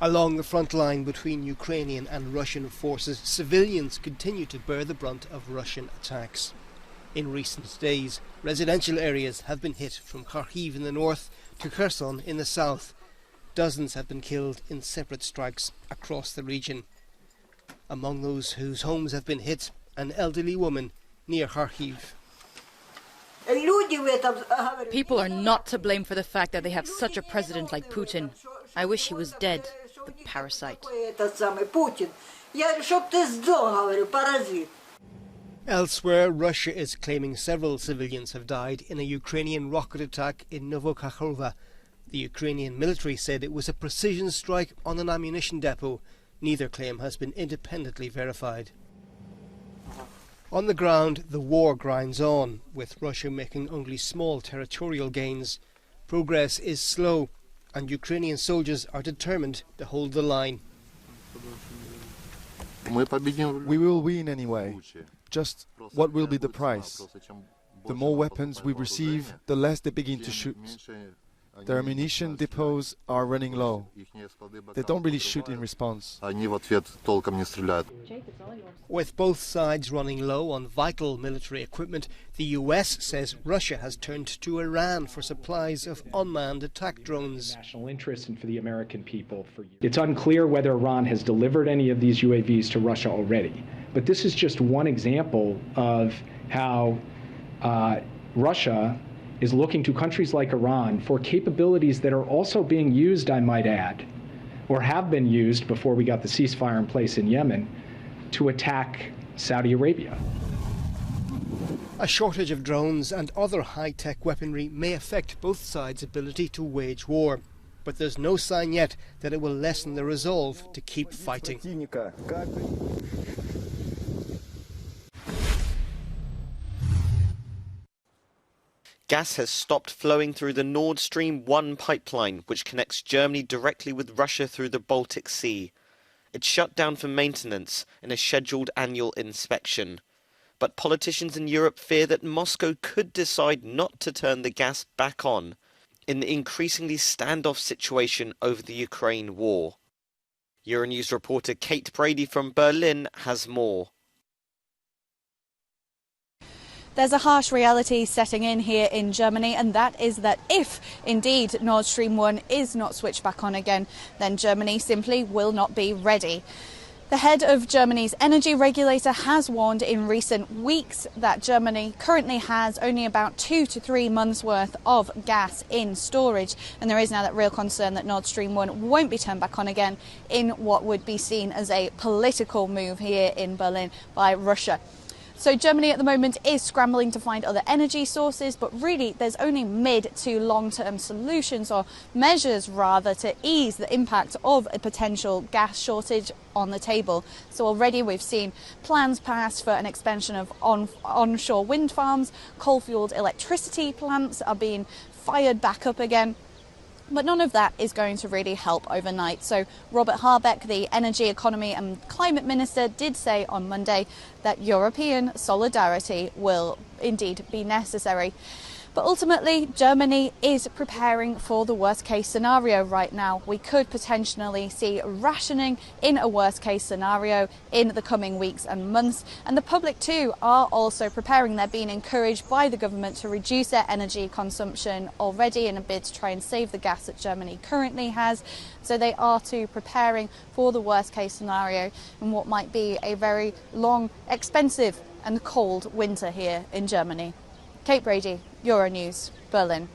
Along the front line between Ukrainian and Russian forces, civilians continue to bear the brunt of Russian attacks. In recent days, residential areas have been hit from Kharkiv in the north to Kherson in the south. Dozens have been killed in separate strikes across the region. Among those whose homes have been hit, an elderly woman near Kharkiv. People are not to blame for the fact that they have such a president like Putin. I wish he was dead, the parasite. Elsewhere, Russia is claiming several civilians have died in a Ukrainian rocket attack in Novokakhovka. The Ukrainian military said it was a precision strike on an ammunition depot. Neither claim has been independently verified. On the ground, the war grinds on, with Russia making only small territorial gains. Progress is slow, and Ukrainian soldiers are determined to hold the line. We will win anyway. Just what will be the price? The more weapons we receive, the less they begin to shoot. Their ammunition depots are running low. They don't really shoot in response. With both sides running low on vital military equipment, the US says Russia has turned to Iran for supplies of unmanned attack drones. National interest and for the American people. It's unclear whether Iran has delivered any of these UAVs to Russia already. But this is just one example of how Russia is looking to countries like Iran for capabilities that are also being used, I might add, or have been used before we got the ceasefire in place in Yemen, to attack Saudi Arabia. A shortage of drones and other high-tech weaponry may affect both sides' ability to wage war, but there's no sign yet that it will lessen the resolve to keep fighting. Gas has stopped flowing through the Nord Stream 1 pipeline, which connects Germany directly with Russia through the Baltic Sea. It's shut down for maintenance in a scheduled annual inspection. But politicians in Europe fear that Moscow could decide not to turn the gas back on in the increasingly standoff situation over the Ukraine war. Euronews reporter Kate Brady from Berlin has more. There's a harsh reality setting in here in Germany, and that is that if indeed Nord Stream 1 is not switched back on again, then Germany simply will not be ready. The head of Germany's energy regulator has warned in recent weeks that Germany currently has only about 2 to 3 months worth of gas in storage, and there is now that real concern that Nord Stream 1 won't be turned back on again in what would be seen as a political move here in Berlin by Russia. So Germany at the moment is scrambling to find other energy sources, but really there's only mid to long-term solutions, or measures rather, to ease the impact of a potential gas shortage on the table. So already we've seen plans passed for an expansion of onshore wind farms, coal-fueled electricity plants are being fired back up again. But none of that is going to really help overnight. So Robert Habeck, the Energy, Economy and Climate Minister, did say on Monday that European solidarity will indeed be necessary. But ultimately, Germany is preparing for the worst-case scenario right now. We could potentially see rationing in a worst-case scenario in the coming weeks and months. And the public, too, are also preparing. They're being encouraged by the government to reduce their energy consumption already in a bid to try and save the gas that Germany currently has. So they are, too, preparing for the worst-case scenario and what might be a very long, expensive and cold winter here in Germany. Kate Brady, Euronews, Berlin.